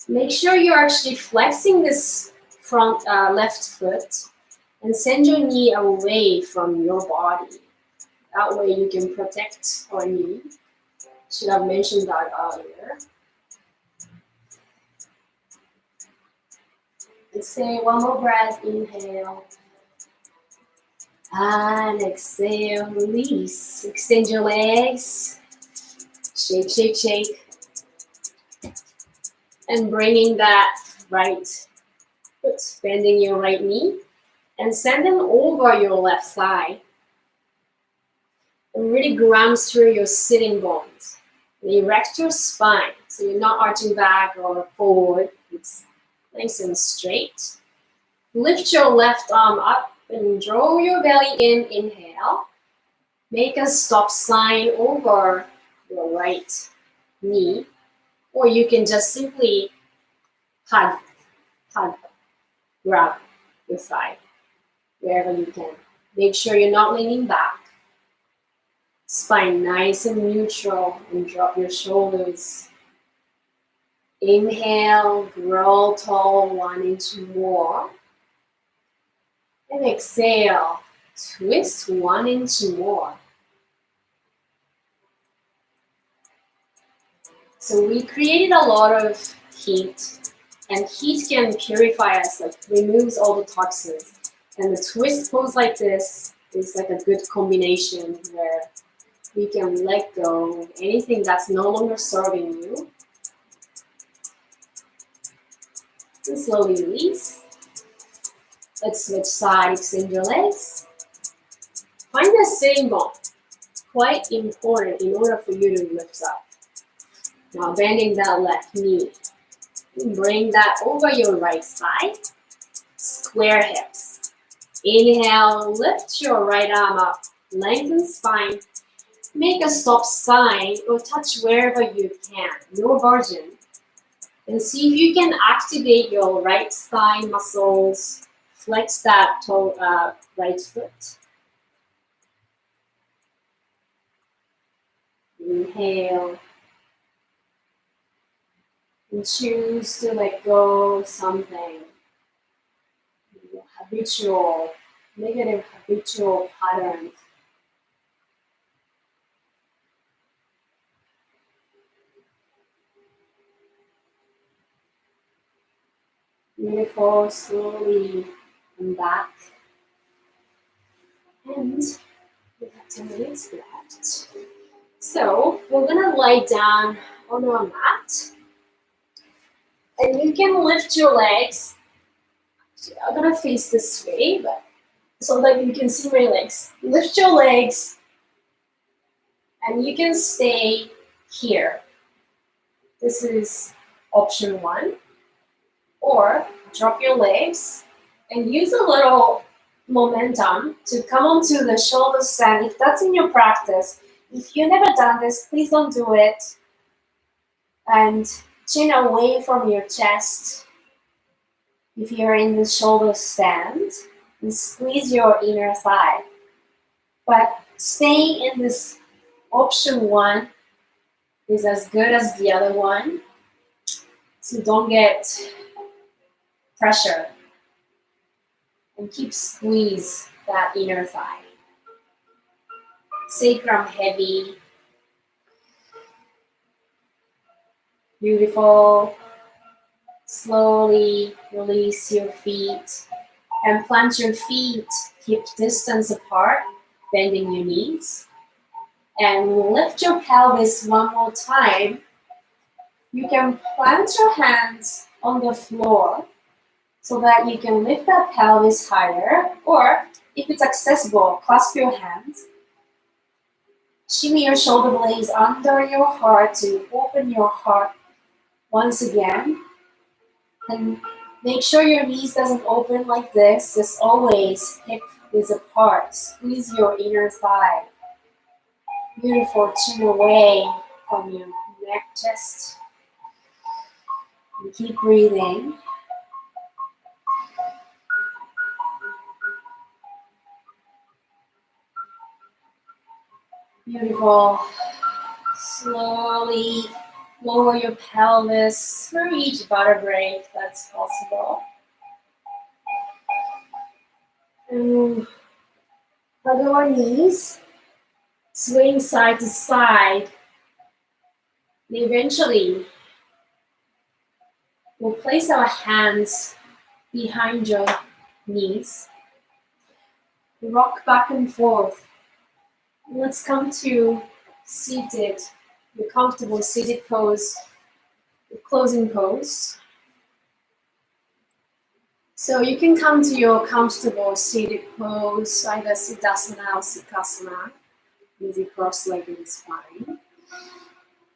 Make sure you're actually flexing this front left foot and send your knee away from your body. That way you can protect our knee. Should have mentioned that earlier. Let's say one more breath, inhale. And exhale, release. Extend your legs. Shake, shake, shake. And bringing that right foot, bending your right knee. And send them over your left thigh. And really ground through your sitting bones. And erect your spine. So you're not arching back or forward. It's nice and straight. Lift your left arm up and draw your belly in. Inhale. Make a stop sign over your right knee. Or you can just simply hug, grab your thigh wherever you can. Make sure you're not leaning back. Spine nice and neutral and drop your shoulders. Inhale, grow tall 1 inch more. And exhale, twist 1 inch more. So we created a lot of heat, and heat can purify us, like removes all the toxins. And the twist pose like this is like a good combination where you can let go of anything that's no longer serving you. And slowly release. Let's switch side, extend your legs. Find the sitting bone. Quite important in order for you to lift up. Now bending that left knee. Bring that over your right side. Square hips. Inhale, lift your right arm up. Lengthen spine. Make a stop sign or touch wherever you can, your version. And see if you can activate your right thigh muscles. Flex that right foot. Inhale. And choose to let go of something. Negative habitual patterns. Beautiful, slowly come back. And we have 2 minutes left. So we're gonna lie down on our mat. And you can lift your legs. I'm gonna face this way, but so that you can see my legs. Lift your legs, and you can stay here. This is option 1. Or drop your legs and use a little momentum to come onto the shoulder stand if that's in your practice. If you've never done this, please don't do it. And chin away from your chest. If you're in the shoulder stand, and squeeze your inner thigh. But staying in this option 1 is as good as the other one. So don't get pressure. And keep squeeze that inner thigh. Sacrum heavy. Beautiful. Slowly release your feet and plant your feet hip distance apart, bending your knees. And lift your pelvis one more time. You can plant your hands on the floor so that you can lift that pelvis higher, or if it's accessible, clasp your hands. Shimmy your shoulder blades under your heart to open your heart once again. And make sure your knees doesn't open like this. As always, hip is apart. Squeeze your inner thigh. Beautiful, chin away from your neck, chest. And keep breathing. Beautiful. Slowly lower your pelvis through each vertebrae if that's possible. And hug our knees, swing side to side. And eventually, we'll place our hands behind your knees. Rock back and forth. Let's come to seated, the comfortable seated pose, the closing pose. So you can come to your comfortable seated pose, either Siddhasana or Sukhasana, easy cross-legged spine.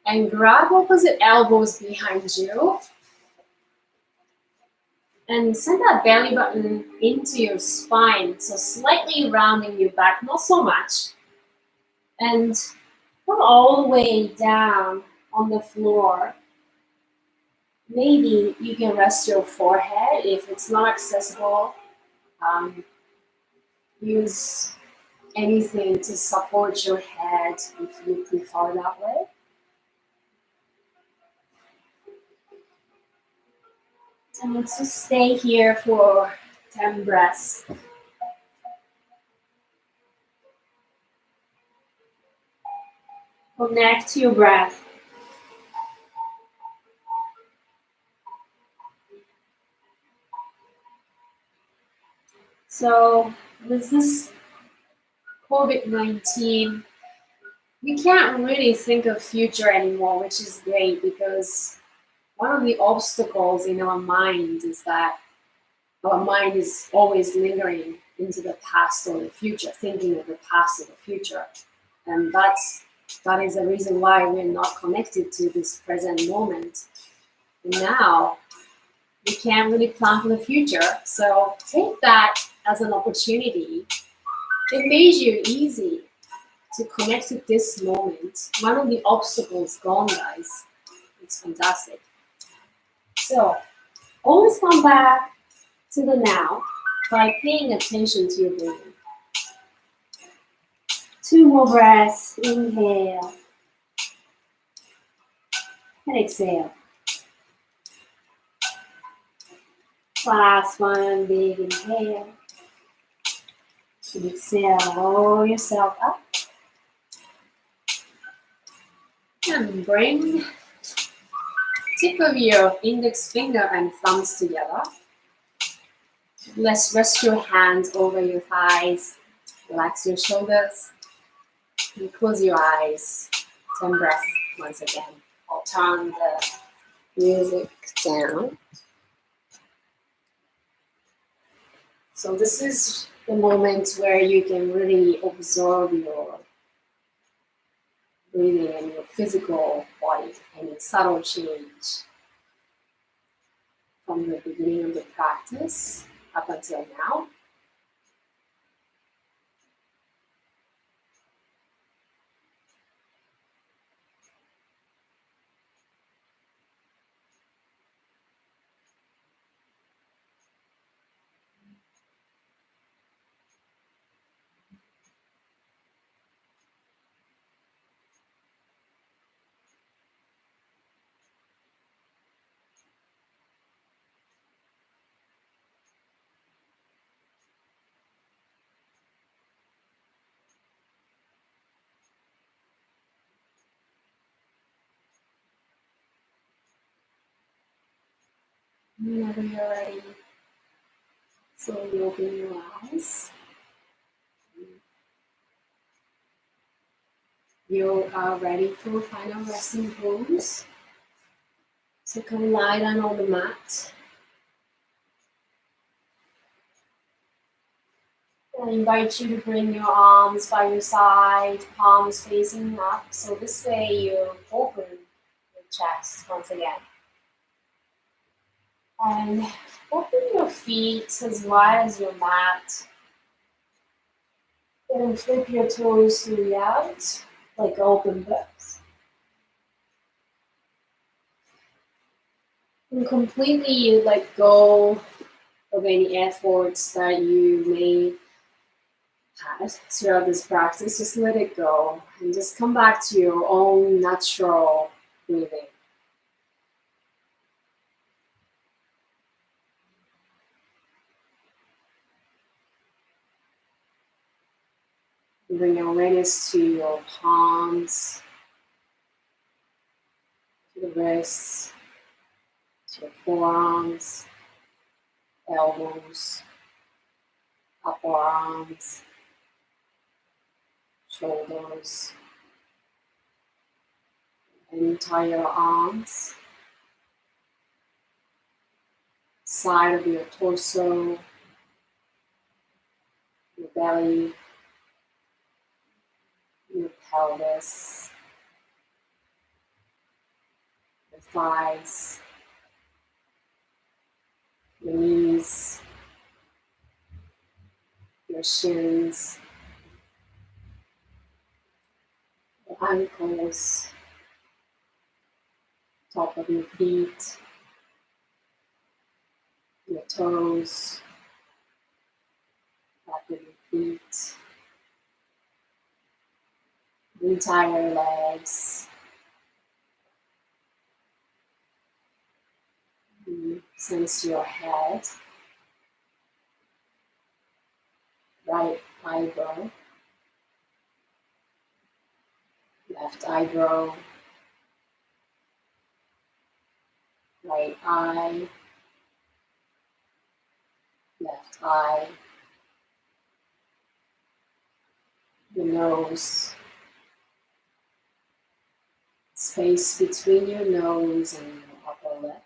And grab opposite elbows behind you. And send that belly button into your spine, so slightly rounding your back, not so much. And come all the way down on the floor. Maybe you can rest your forehead if it's not accessible. Use anything to support your head if you prefer that way. And let's just stay here for 10 breaths. Connect to your breath. So with this COVID-19, we can't really think of future anymore, which is great because one of the obstacles in our mind is that our mind is always lingering into the past or the future, thinking of the past or the future. And that is the reason why we're not connected to this present moment. And now we can't really plan for the future. So take that as an opportunity. It made you easy to connect to this moment. One of the obstacles gone, guys. It's fantastic. So always come back to the now by paying attention to your breathing. 2 more breaths. Inhale and exhale. Last one, big inhale. And exhale, roll yourself up. And bring tip of your index finger and thumbs together. Let's rest your hands over your thighs. Relax your shoulders. And close your eyes. 10 breaths once again. I'll turn the music down. So this is the moment where you can really observe your breathing and your physical body, any subtle change from the beginning of the practice up until now. Whenever you're ready, slowly open your eyes. you are ready for final resting pose. So come lie down on the mat. I invite you to bring your arms by your side, palms facing up. So this way you open your chest once again. And open your feet as wide as your mat. And flip your toes slowly out like open books. And completely let go of any efforts that you may have throughout this practice. Just let it go and just come back to your own natural breathing. Bring your awareness to your palms, to the wrists, to your forearms, elbows, upper arms, shoulders, entire arms, side of your torso, your belly, your pelvis, your thighs, your knees, your shins, your ankles, top of your feet, your toes, back of your feet, the entire legs. Sense your head, right eyebrow, left eyebrow, right eye, left eye, the nose, space between your nose and your upper lip,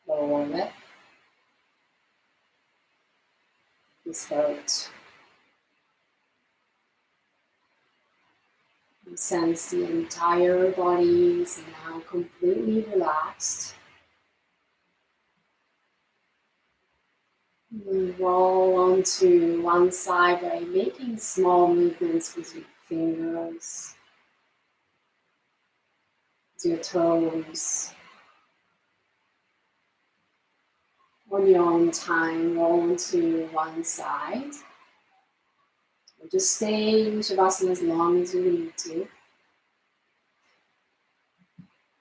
lower lip, his throat. You sense the entire body is now completely relaxed. You roll onto one side by making small movements with your fingers, with your toes. On your own time, roll onto one side. Or just stay in Shavasana as long as you need to.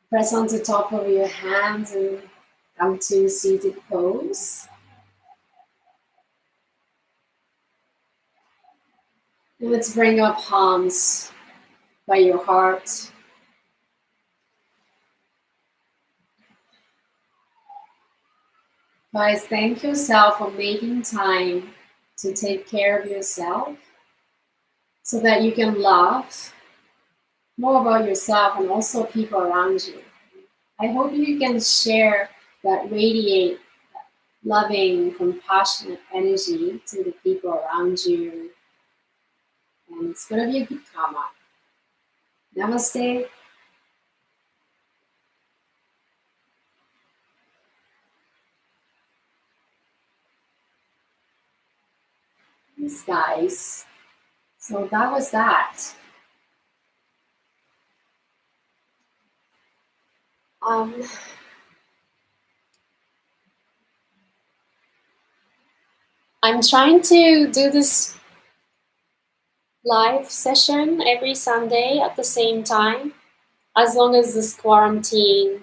Press onto the top of your hands and come to seated pose. And let's bring our palms by your heart. Guys, thank yourself for making time to take care of yourself so that you can love more about yourself and also people around you. I hope you can share that radiate loving, compassionate energy to the people around you. And it's going to be a good karma. Namaste. Yes, guys. So that was that. I'm trying to do this live session every Sunday at the same time, as long as this quarantine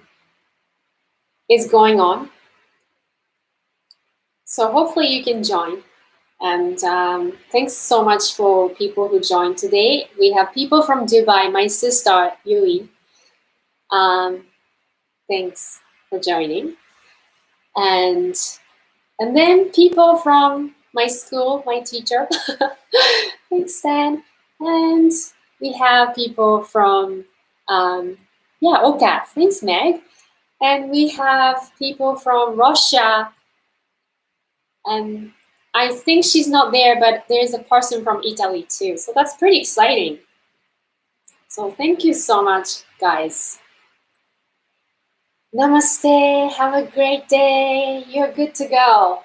is going on. So hopefully you can join. And thanks so much for people who joined today. We have people from Dubai, my sister, Yui. Thanks for joining. And And then people from my school, my teacher, thanks Stan. And we have people from, Oka, thanks Meg. And we have people from Russia. And I think she's not there, but there's a person from Italy too. So that's pretty exciting. So thank you so much, guys. Namaste. Have a great day. You're good to go.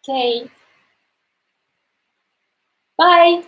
Okay. Bye.